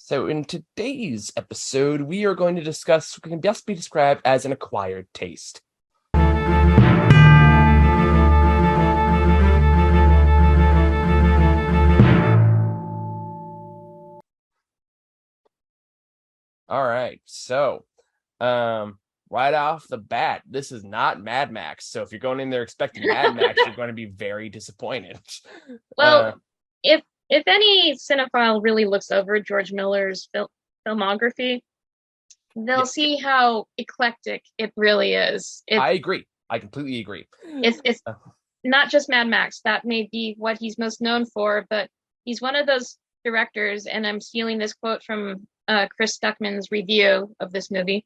So, in today's episode, we are going to discuss what can best be described as an acquired taste. All right, so right off the bat, this is not Mad Max. So, if you're going in there expecting Mad Max, you're going to be very disappointed. Well, if any cinephile really looks over George Miller's filmography, they'll Yeah, see how eclectic it really is. I agree. I completely agree. It's Uh, not just Mad Max. That may be what he's most known for, but he's one of those directors, and I'm stealing this quote from Chris Stuckman's review of this movie.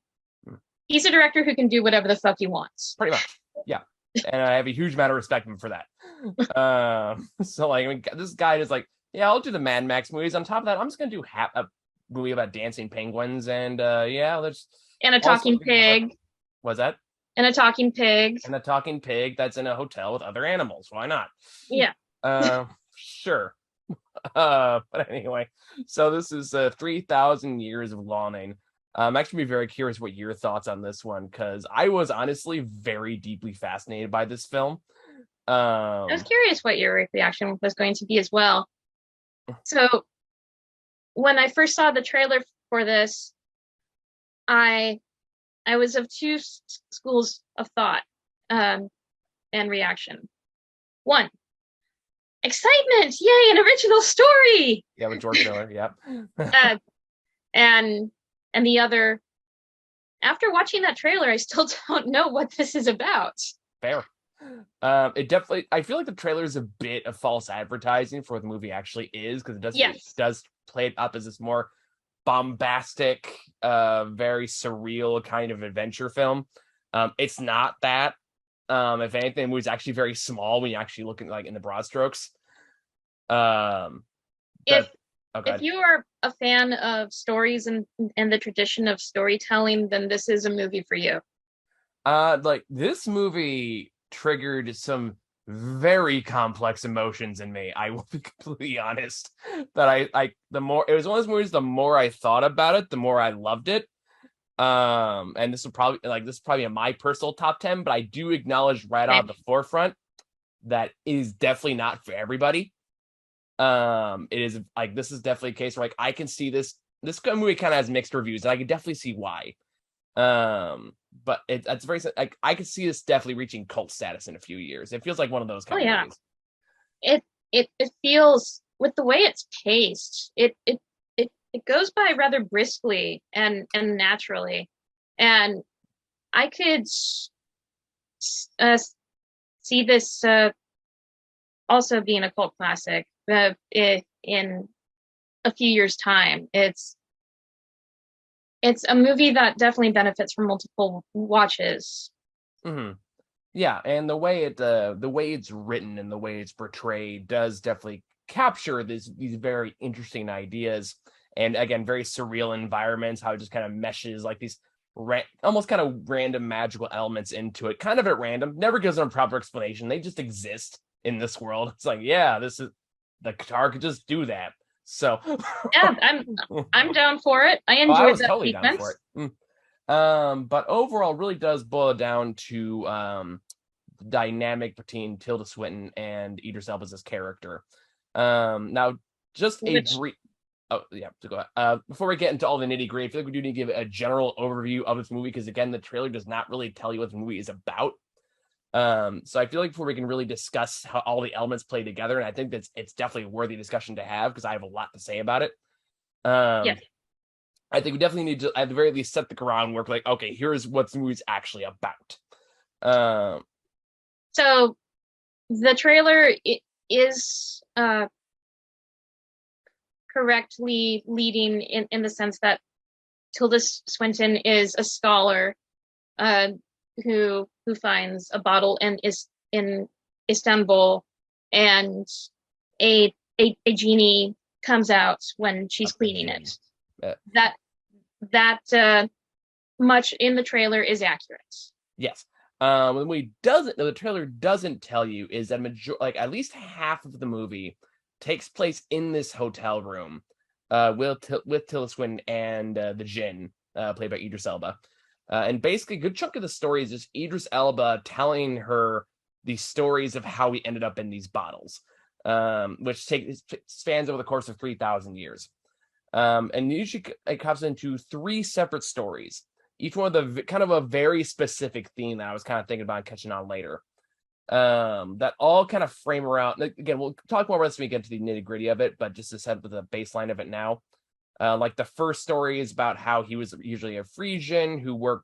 He's a director who can do whatever the fuck he wants. Pretty much, yeah. And I have a huge amount of respect for that. So like, I mean, this guy is like, yeah, I'll do the Mad Max movies. On top of that, I'm just gonna do a movie about dancing penguins, and yeah, there's And a also talking pig. was that And a talking pig. and a talking pig that's in a hotel with other animals. Why not? Yeah. Sure. But anyway, so this is 3,000 years of longing. I'm actually very curious what your thoughts on this one, because I was honestly very deeply fascinated by this film. I was Um, curious what your reaction was going to be as well. So when I first saw the trailer for this, I I was of two schools of thought and reaction. One, excitement, yay, an original story. yeah, with George Miller, yep. Uh, and and the other, after watching that trailer, I still don't know what this is about. Fair. It definitely, I feel like the trailer is a bit of false advertising for what the movie actually is, because it Yes. does play it up as this more bombastic, very surreal kind of adventure film. It's not that. If anything, the movie's actually very small when you actually look at like in the broad strokes. Um, If the oh if god, you are a fan of stories and the tradition of storytelling, then this is a movie for you. like this movie triggered some very complex emotions in me. I will be completely honest. That the more it was one of those movies, the more I thought about it, the more I loved it. And this is probably in my personal top 10, but I do acknowledge right out Okay. of the forefront that it is definitely not for everybody. It is like this is definitely a case where like I can see this movie kind of has mixed reviews, and I can definitely see why. But it's very like I could see this definitely reaching cult status in a few years. It feels like one of those Oh kind of yeah. movies. It feels, with the way it's paced, it goes by rather briskly and naturally. And I could uh, see this also being a cult classic in a few years' time. It's a movie that definitely benefits from multiple watches. Hmm. Yeah, and the way it's written and the way it's portrayed does definitely capture these very interesting ideas, and again, very surreal environments. How it just kind of meshes like these almost kind of random magical elements into it, kind of at random. Never gives them a proper explanation. They just exist in this world. It's like, yeah, this is the guitar could just do that. So, Yeah, I'm down for it. I I enjoyed was that totally down for sequence. it. But overall, really does boil down to the dynamic between Tilda Swinton and Idris Elba's character. Now just a Which, brief. Oh yeah, to go ahead. Before we get into all the nitty gritty, I feel like we do need to give a general overview of this movie, because again, the trailer does not really tell you what the movie is about. So I feel like before we can really discuss how all the elements play together, and I think it's definitely a worthy discussion to have because I have a lot to say about it. Um, yes. I think we definitely need to, at the very least, set the groundwork. Like, okay, here's what the movie's actually about. Um, So the trailer is correctly leading in the sense that Tilda Swinton is a scholar uh, who finds a bottle and is in Istanbul, and a genie comes out when she's a cleaning genie. it. Uh, That that much in the trailer is accurate. yes. The trailer doesn't tell you is that like at least half of the movie takes place in this hotel room, with Tilda Swinton and the Jinn, played by Idris Elba. And basically, a good chunk of the story is just Idris Elba telling her the stories of how he ended up in these bottles, which spans over the course of 3,000 years. And usually it comes into three separate stories, each one of the kind of a very specific theme that I was kind of thinking about catching on later. That all kind of frame around. Again, we'll talk more about this when we get to the nitty gritty of it, but just to set up the baseline of it now. Like the first story is about how he was usually a Frisian who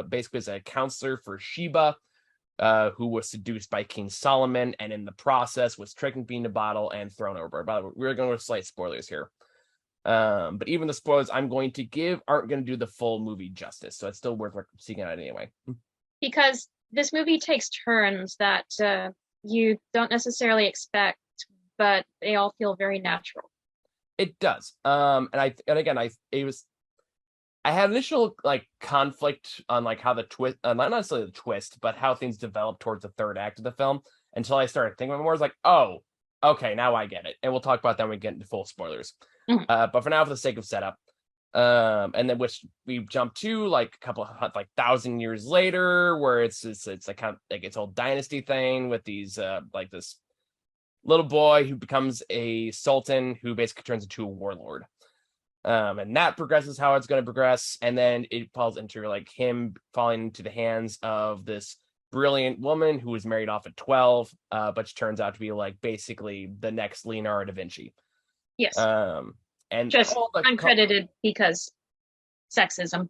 basically was a counselor for Sheba, who was seduced by King Solomon, and in the process was tricked into being a bottle and thrown over. By the way, we're going with slight spoilers here. But even the spoilers I'm going to give aren't going to do the full movie justice, so it's still worth seeking out anyway. Because this movie takes turns that you don't necessarily expect, but they all feel very natural. It does. I had initial like conflict on like how the twist, not necessarily the twist, but how things developed towards the third act of the film until I started thinking about it more. I was like, oh, okay, now I get it. And we'll talk about that when we get into full spoilers. Mm-hmm. But for now, for the sake of setup, and then which we jump to like a couple of 1,000 years later, where it's like kind of like its whole dynasty thing with these like this little boy who becomes a sultan who basically turns into a warlord. And that progresses how it's going to progress, and then it falls into like him falling into the hands of this brilliant woman who was married off at 12, but she turns out to be like basically the next Leonardo da Vinci. Yes. And just uncredited because sexism.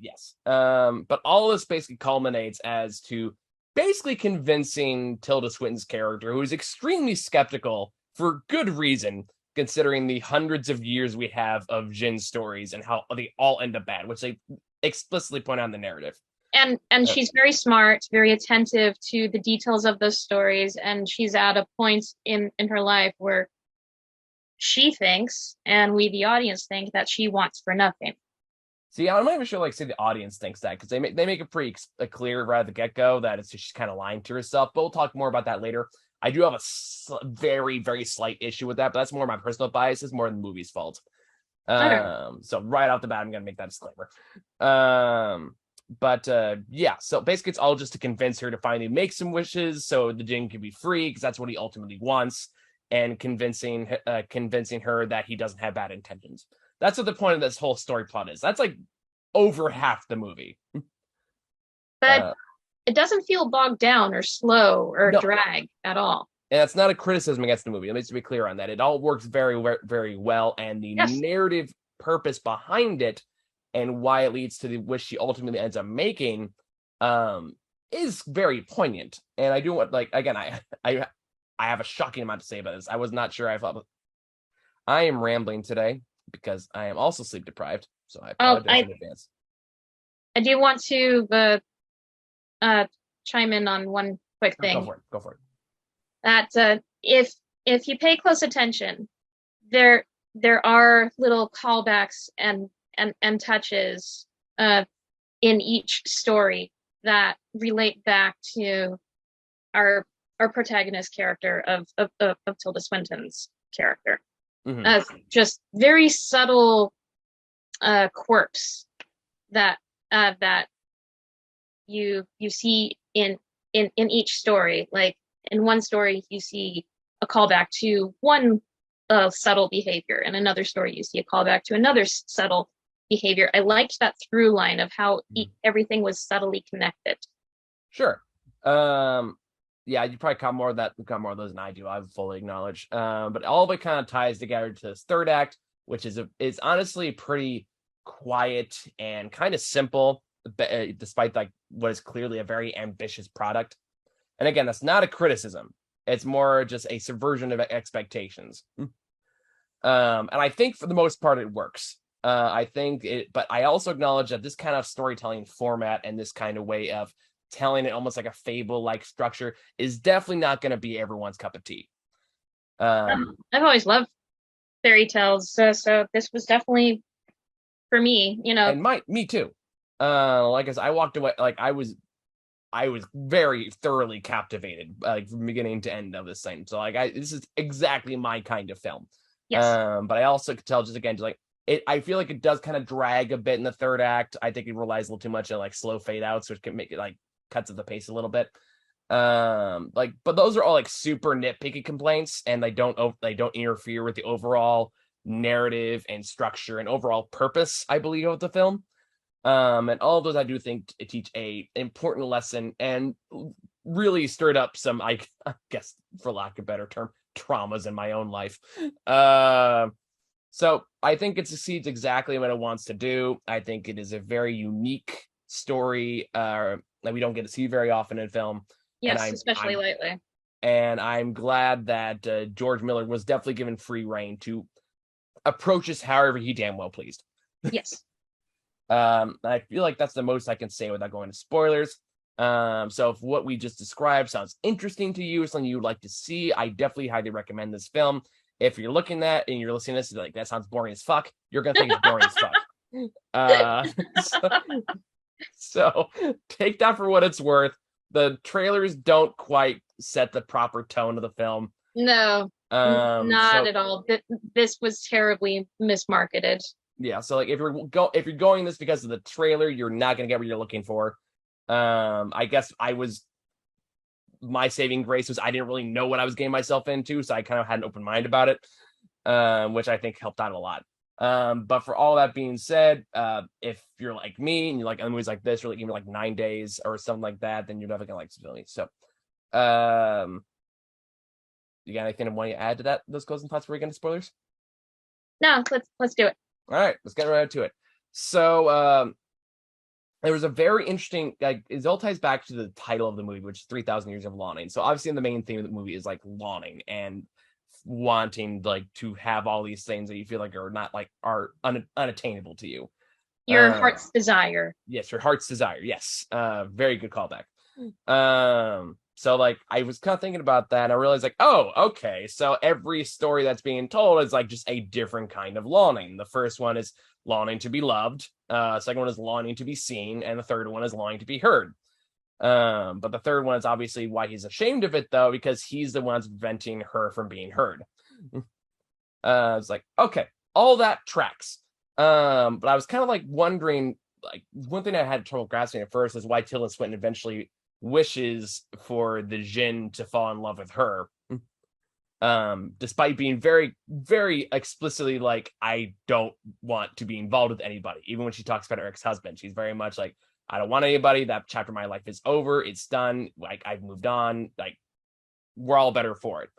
Yes. But all of this basically culminates as to basically convincing Tilda Swinton's character, who is extremely skeptical for good reason, considering the hundreds of years we have of Jinn stories and how they all end up bad, which they explicitly point out in the narrative. And she's very smart, very attentive to the details of those stories, and she's at a point in her life where she thinks, and we the audience think, that she wants for nothing. See, I'm not even sure, like, say the audience thinks that, because they make it pretty clear right at the get-go that it's just she's kind of lying to herself, but we'll talk more about that later. I do have a very, very slight issue with that, but that's more my personal biases, more than the movie's fault. So right off the bat, I'm going to make that disclaimer. Yeah, so basically it's all just to convince her to finally make some wishes so the Jinn can be free, because that's what he ultimately wants, and convincing her that he doesn't have bad intentions. That's what the point of this whole story plot is. That's like over half the movie. But it doesn't feel bogged down or slow or drag at all. And that's not a criticism against the movie. Let me just be clear on that. It all works very, very well. And the narrative purpose behind it and why it leads to the wish she ultimately ends up making is very poignant. And I do want, like, again, I have a shocking amount to say about this. I was not sure I am rambling today because I am also sleep deprived. So I apologize in advance. I do want to chime in on one quick thing. Go for it. That if you pay close attention, there are little callbacks and touches in each story that relate back to our protagonist character of Tilda Swinton's character. Mm-hmm. Just very subtle quirks that you see in each story. Like in one story, you see a callback to one subtle behavior. In another story, you see a callback to another subtle behavior. I liked that through line of how everything was subtly connected. Sure. Yeah, you probably got more of those than I do. I fully acknowledge. But all of it kind of ties together to this third act, which is honestly pretty quiet and kind of simple, despite like what is clearly a very ambitious product. And again, that's not a criticism. It's more just a subversion of expectations. And I think for the most part, it works. But I also acknowledge that this kind of storytelling format and this kind of way of telling it almost like a fable-like structure is definitely not going to be everyone's cup of tea. I've always loved fairy tales, so this was definitely for me, And me too. Like as I walked away, like I was very thoroughly captivated, like from beginning to end of this thing. So like this is exactly my kind of film. Yes. But I also could tell just again, just like it, I feel like it does kind of drag a bit in the third act. I think it relies a little too much on like slow fade outs, which can make it like cuts at the pace a little bit. Like, but those are all like super nitpicky complaints, and they don't interfere with the overall narrative and structure and overall purpose, I believe, of the film. And all of those I do think teach a important lesson and really stirred up some, I guess, for lack of a better term, traumas in my own life. So I think it succeeds exactly what it wants to do. I think it is a very unique story that we don't get to see very often in film. And Yes, especially lately. I'm glad that George Miller was definitely given free reign to approach this however he damn well pleased. Yes. I feel like that's the most I can say without going to spoilers. So if what we just described sounds interesting to you, something you'd like to see, I definitely highly recommend this film. If you're looking at and you're listening to this, like that sounds boring as fuck, you're gonna think it's boring as fuck. So take that for what it's worth. The trailers don't quite set the proper tone of the film. No, not at all. This was terribly mismarketed. Yeah, so like if you're going this because of the trailer, you're not gonna get what you're looking for. I guess my saving grace was I didn't really know what I was getting myself into, so I kind of had an open mind about it, which I think helped out a lot. But for all that being said, if you're like me and you like movies like this, or like even like 9 Days or something like that, then you're definitely gonna like Civilian. So, you got anything to want to add to that? Those closing thoughts before we get into spoilers? No, let's do it. All right, let's get right to it. So, there was a very interesting, like, it all ties back to the title of the movie, which is 3,000 Years of Lawning. So obviously the main theme of the movie is like lawning and wanting like to have all these things that you feel like are not like are unattainable to you. Your heart's desire. Yes, your heart's desire. Yes. Very good callback. So like I was kind of thinking about that and I realized like, oh, okay. So every story that's being told is like just a different kind of longing. The first one is longing to be loved. Second one is longing to be seen, and the third one is longing to be heard. But the third one is obviously why he's ashamed of it though, because he's the one that's preventing her from being heard. It's like, okay, all that tracks. But I was kind of like wondering, like one thing I had trouble grasping at first is why Tilda Swinton eventually wishes for the Jinn to fall in love with her. Despite being very, very explicitly like, I don't want to be involved with anybody. Even when she talks about her ex-husband, she's very much like, I don't want anybody. That chapter of my life is over. It's done. Like I've moved on. Like we're all better for it.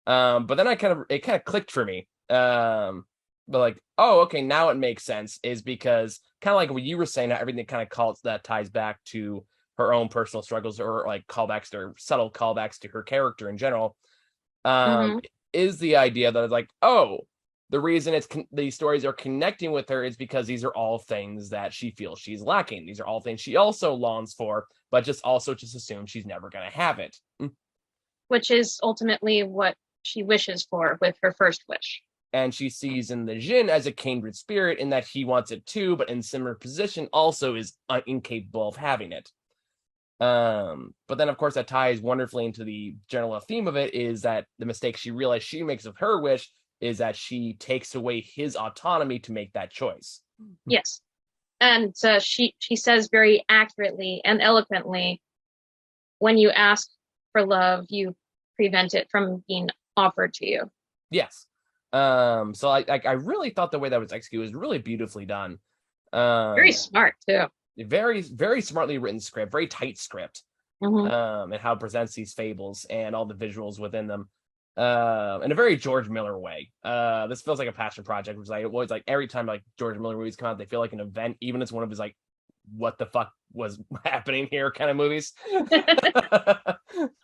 But then it kind of clicked for me. But like, oh, okay, now it makes sense. Is because kind of like what you were saying, how everything kind of ties back to her own personal struggles or like callbacks or subtle callbacks to her character in general. Is the idea that it's like, oh, the reason these stories are connecting with her is because these are all things that she feels she's lacking. These are all things she also longs for, but just assumes she's never going to have it. Which is ultimately what she wishes for with her first wish. And she sees in the Jinn as a kindred spirit in that he wants it too, but in similar position also is incapable of having it. But then of course that ties wonderfully into the general theme of it, is that the mistake she realized she makes with her wish is that she takes away his autonomy to make that choice. Yes. And she says very accurately and eloquently, when you ask for love, you prevent it from being offered to you. Yes. So I really thought the way that was executed was really beautifully done. Very smart too. Very, very smartly written script, very tight script, and how it presents these fables and all the visuals within them, in a very George Miller way. This feels like a passion project, which I always like. Every time like George Miller movies come out, they feel like an event, even if it's one of his like, what the fuck was happening here kind of movies.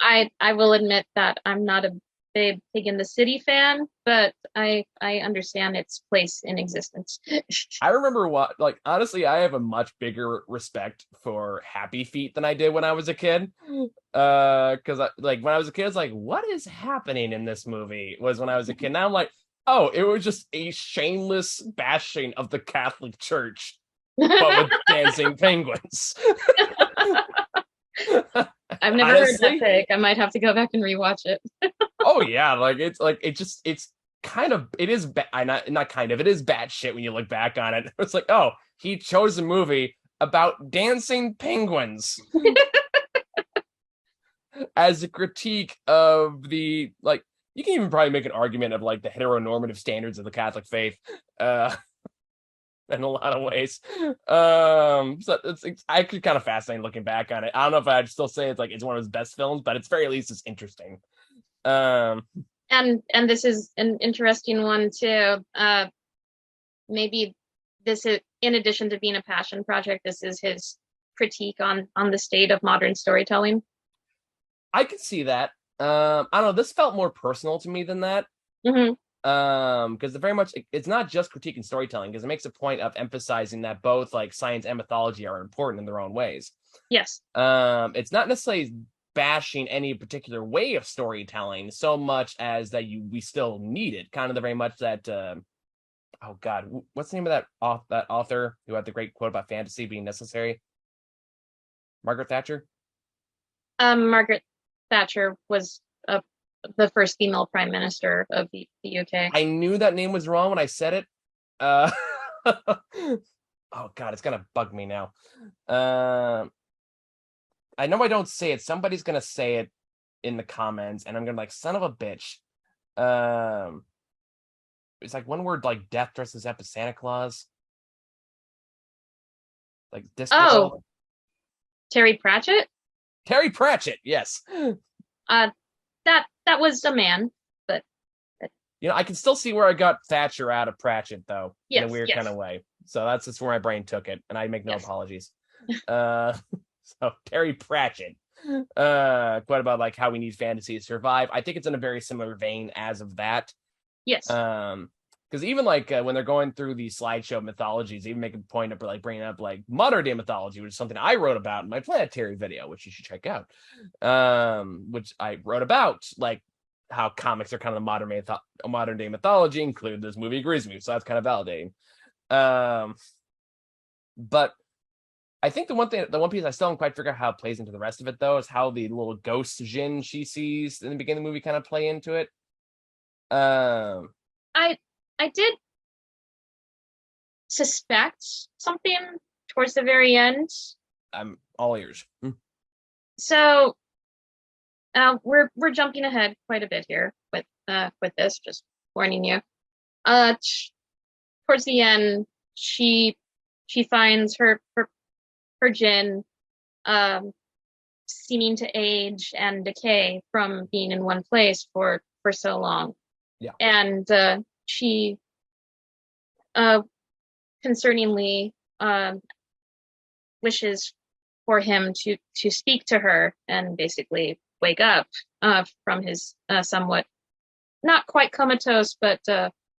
I will admit that I'm not a big Pig in the City fan, but I understand its place in existence. I remember honestly, I have a much bigger respect for Happy Feet than I did when I was a kid. Because when I was a kid, it's like, what is happening in this movie? Was when I was a kid. Now I'm like, oh, it was just a shameless bashing of the Catholic Church, but with dancing penguins. I've never heard that pick. I might have to go back and rewatch it. Oh yeah, it's kind of it is not kind of it is bad shit when you look back on it. It's like, oh, he chose a movie about dancing penguins as a critique of the like. You can even probably make an argument of like the heteronormative standards of the Catholic faith, uh, in a lot of ways. So it's actually kind of fascinating looking back on it. I don't know if I'd still say it's one of his best films, but it's very least it's interesting. Um, And this is an interesting one too. Maybe this is, in addition to being a passion project, this is his critique on the state of modern storytelling. I could see that. I don't know. This felt more personal to me than that. Mm-hmm. Because very much it's not just critique and storytelling, because it makes a point of emphasizing that both like science and mythology are important in their own ways. Yes. It's not necessarily bashing any particular way of storytelling so much as that we still need it. Kind of the very much that oh god, what's the name of that author who had the great quote about fantasy being necessary? Margaret Thatcher. Margaret Thatcher was the first female prime minister of the UK. I knew that name was wrong when I said it. Uh, oh god, it's gonna bug me now. I know I don't say it. Somebody's gonna say it in the comments, and I'm gonna like, son of a bitch. It's like one word, like death dresses up as Santa Claus. Like this. Oh, Terry Pratchett. Terry Pratchett, yes. That was a man, but I can still see where I got Thatcher out of Pratchett, though, in a yes, weird yes. kind of way. So that's just where my brain took it, and I make no Yes. apologies. So Terry Pratchett, quite about like how we need fantasy to survive. I think it's in a very similar vein as of that. Yes. Because even like when they're going through the slideshow mythologies, they even make a point of like bringing up like modern day mythology, which is something I wrote about in my planetary video, which you should check out. Which I wrote about like how comics are kind of the modern day mythology, including this movie agrees with me, so that's kind of validating. But I think the one piece I still don't quite figure out how it plays into the rest of it though is how the little ghost Jin she sees in the beginning of the movie kind of play into it. I did suspect something towards the very end. I'm all ears. So we're jumping ahead quite a bit here with this, just warning you. Towards the end, she finds her Jin seeming to age and decay from being in one place for so long. Yeah. And she concerningly wishes for him to speak to her and basically wake up from his somewhat not quite comatose but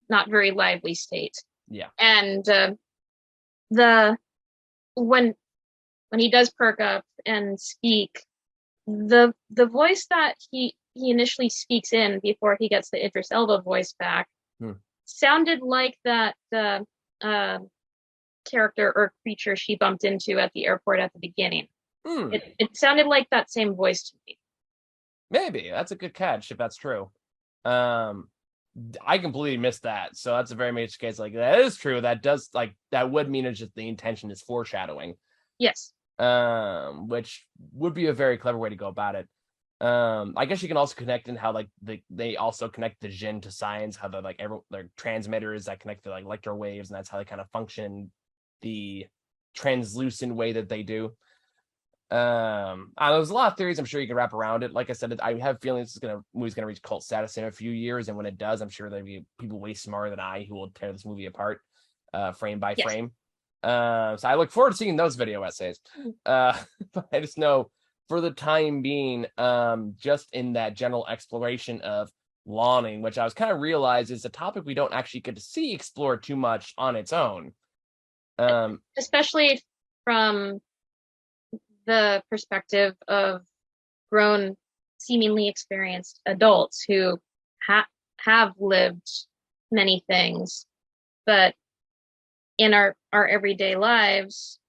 not very lively state. Yeah. And the when he does perk up and speak, the voice that he initially speaks in before he gets the Idris Elba voice back sounded like that character or creature she bumped into at the airport at the beginning. It sounded like that same voice to me. Maybe that's a good catch if that's true. I completely missed that, so that's a very major case. Like that is true. That does like that would mean it's just the intention is foreshadowing. Yes. Which would be a very clever way to go about it. I guess you can also connect in how like they also connect the Jin to science, how they're like they're transmitters that connect to like electro waves, and that's how they kind of function the translucent way that they do. There's a lot of theories I'm sure you can wrap around it. Like I said, I have a feeling this movie's gonna reach cult status in a few years, and when it does, I'm sure there'll be people way smarter than I who will tear this movie apart, frame by frame. So I look forward to seeing those video essays. But I just know for the time being, just in that general exploration of lawning, which I was kind of realized is a topic we don't actually get to see explored too much on its own. Especially from the perspective of grown, seemingly experienced adults who have lived many things, but in our everyday lives,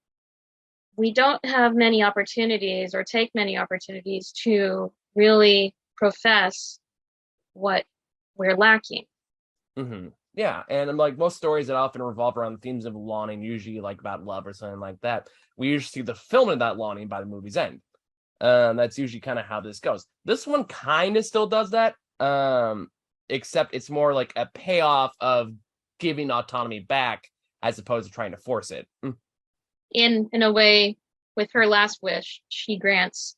we don't have many opportunities or take many opportunities to really profess what we're lacking. Yeah, and I'm like most stories that often revolve around the themes of longing, usually like about love or something like that. We usually see the fulfillment of that longing by the movie's end. That's usually kind of how this goes. This one kind of still does that, except it's more like a payoff of giving autonomy back as opposed to trying to force it. In a way, with her last wish, she grants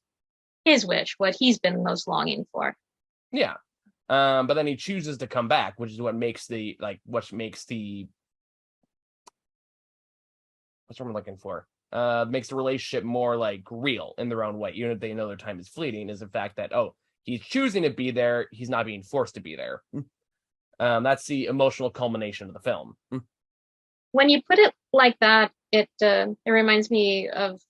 his wish, what he's been most longing for. Yeah. But then he chooses to come back, which is what makes the what's what I'm looking for. Makes the relationship more like real in their own way, even if they know their time is fleeting, is the fact that he's choosing to be there, he's not being forced to be there. That's the emotional culmination of the film. When you put it like that, it reminds me of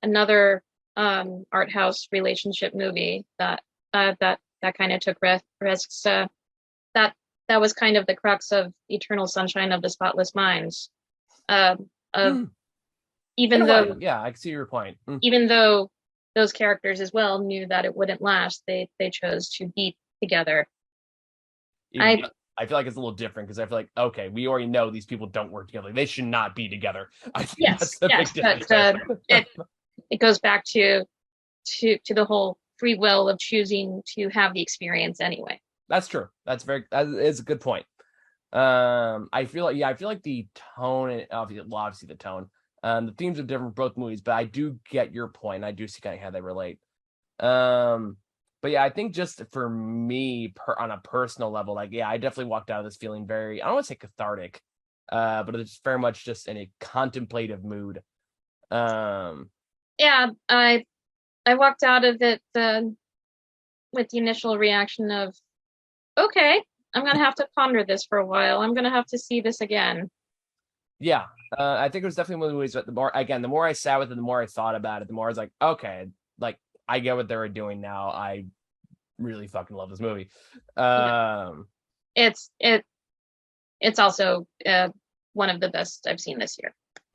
another art house relationship movie that kind of took risks. That was kind of the crux of Eternal Sunshine of the Spotless Mind. Of even though, yeah, I see your point. Even though those characters as well knew that it wouldn't last, they chose to be together. I feel like it's a little different because I feel like, okay, we already know these people don't work together. They should not be together. I think yes, but it goes back to the whole free will of choosing to have the experience anyway. That's true. That is a good point. I feel like the tone, obviously the tone, the themes are different for both movies, but I do get your point. I do see kind of how they relate. But yeah, I think just for me, on a personal level, like, yeah, I definitely walked out of this feeling very, I don't want to say cathartic, but it's very much just in a contemplative mood. Yeah, I walked out of it with the initial reaction of, okay, I'm gonna have to ponder this for a while. I'm gonna have to see this again. Yeah, I think it was definitely one of the movies. But the more I sat with it, the more I thought about it, the more I was like, okay, like I get what they were doing now. I really fucking love this movie. Yeah. It's also one of the best I've seen this year.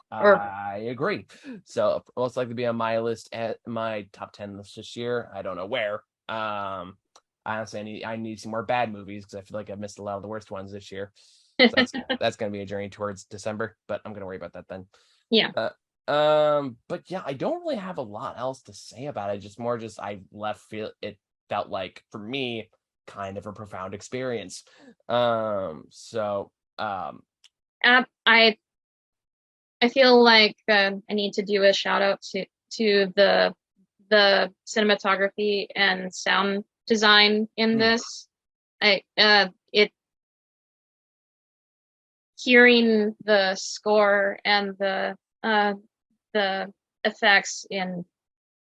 I agree. So most likely to be on my list at my top 10 list this year. I don't know where. Honestly, I need some more bad movies because I feel like I've missed a lot of the worst ones this year. So that's gonna be a journey towards December, but I'm gonna worry about that then. Yeah. But yeah, I don't really have a lot else to say about it. Just more I it felt like for me kind of a profound experience. I feel like I need to do a shout out to the cinematography and sound design in this. Hearing the score and the effects in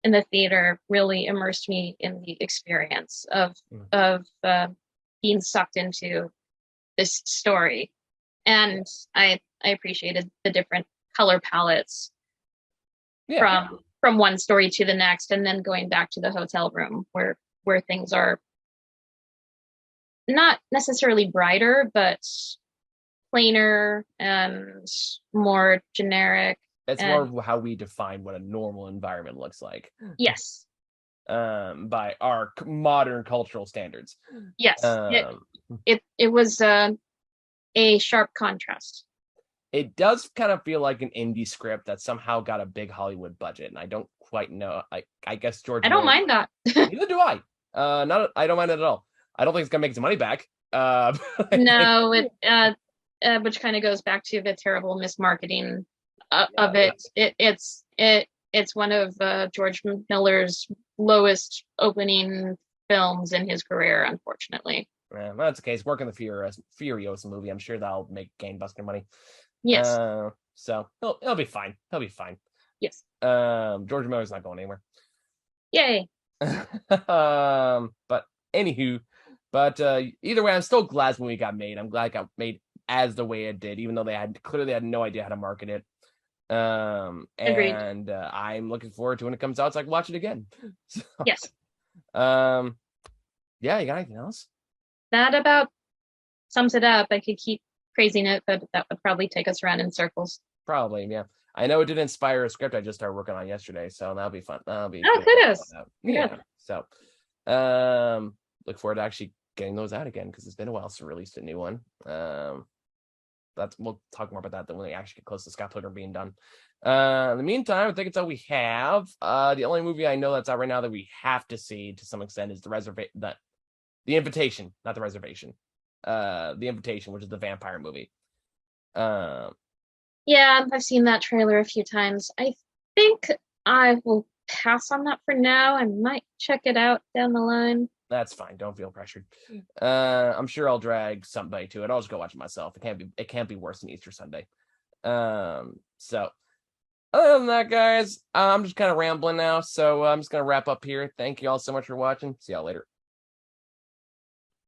the theater really immersed me in the experience of being sucked into this story, and I appreciated the different color palettes from one story to the next, and then going back to the hotel room where things are not necessarily brighter, but plainer and more generic. That's more of how we define what a normal environment looks like. Yes. By our modern cultural standards. Yes. It was a sharp contrast. It does kind of feel like an indie script that somehow got a big Hollywood budget, and I don't quite know. I guess George. I don't mind that. Neither do I. I don't mind it at all. I don't think it's gonna make its money back. No, which kind of goes back to the terrible mismarketing of it. It's one of George Miller's lowest opening films in his career, unfortunately. Yeah, that's the case. Working the Furiosa movie, I'm sure that'll make gangbusters money. Yes. So he'll be fine. He'll be fine. Yes. George Miller's not going anywhere. Yay. But anywho, either way, I'm still glad this movie got made. I'm glad it got made as the way it did, even though they had no idea how to market it. Agreed. And I'm looking forward to when it comes out so I can watch it again. So, yes. Yeah, you got anything else? That about sums it up. I could keep praising it, but that would probably take us around in circles. Probably, yeah. I know it did inspire a script I just started working on yesterday, so that'll be fun. Kudos. Yeah. So look forward to actually getting those out again because it's been a while since we released a new one. We'll talk more about that when we actually get close to Scott Pilgrim being done. In the meantime, I think it's all we have. The only movie I know that's out right now that we have to see to some extent is the Invitation, not the Reservation. The Invitation, which is the vampire movie. Yeah, I've seen that trailer a few times. I think I will pass on that for now. I might check it out down the line. That's fine. Don't feel pressured. I'm sure I'll drag somebody to it. I'll just go watch it myself. It can't be worse than Easter Sunday. So other than that, guys, I'm just kind of rambling now. So I'm just gonna wrap up here. Thank you all so much for watching. See y'all later.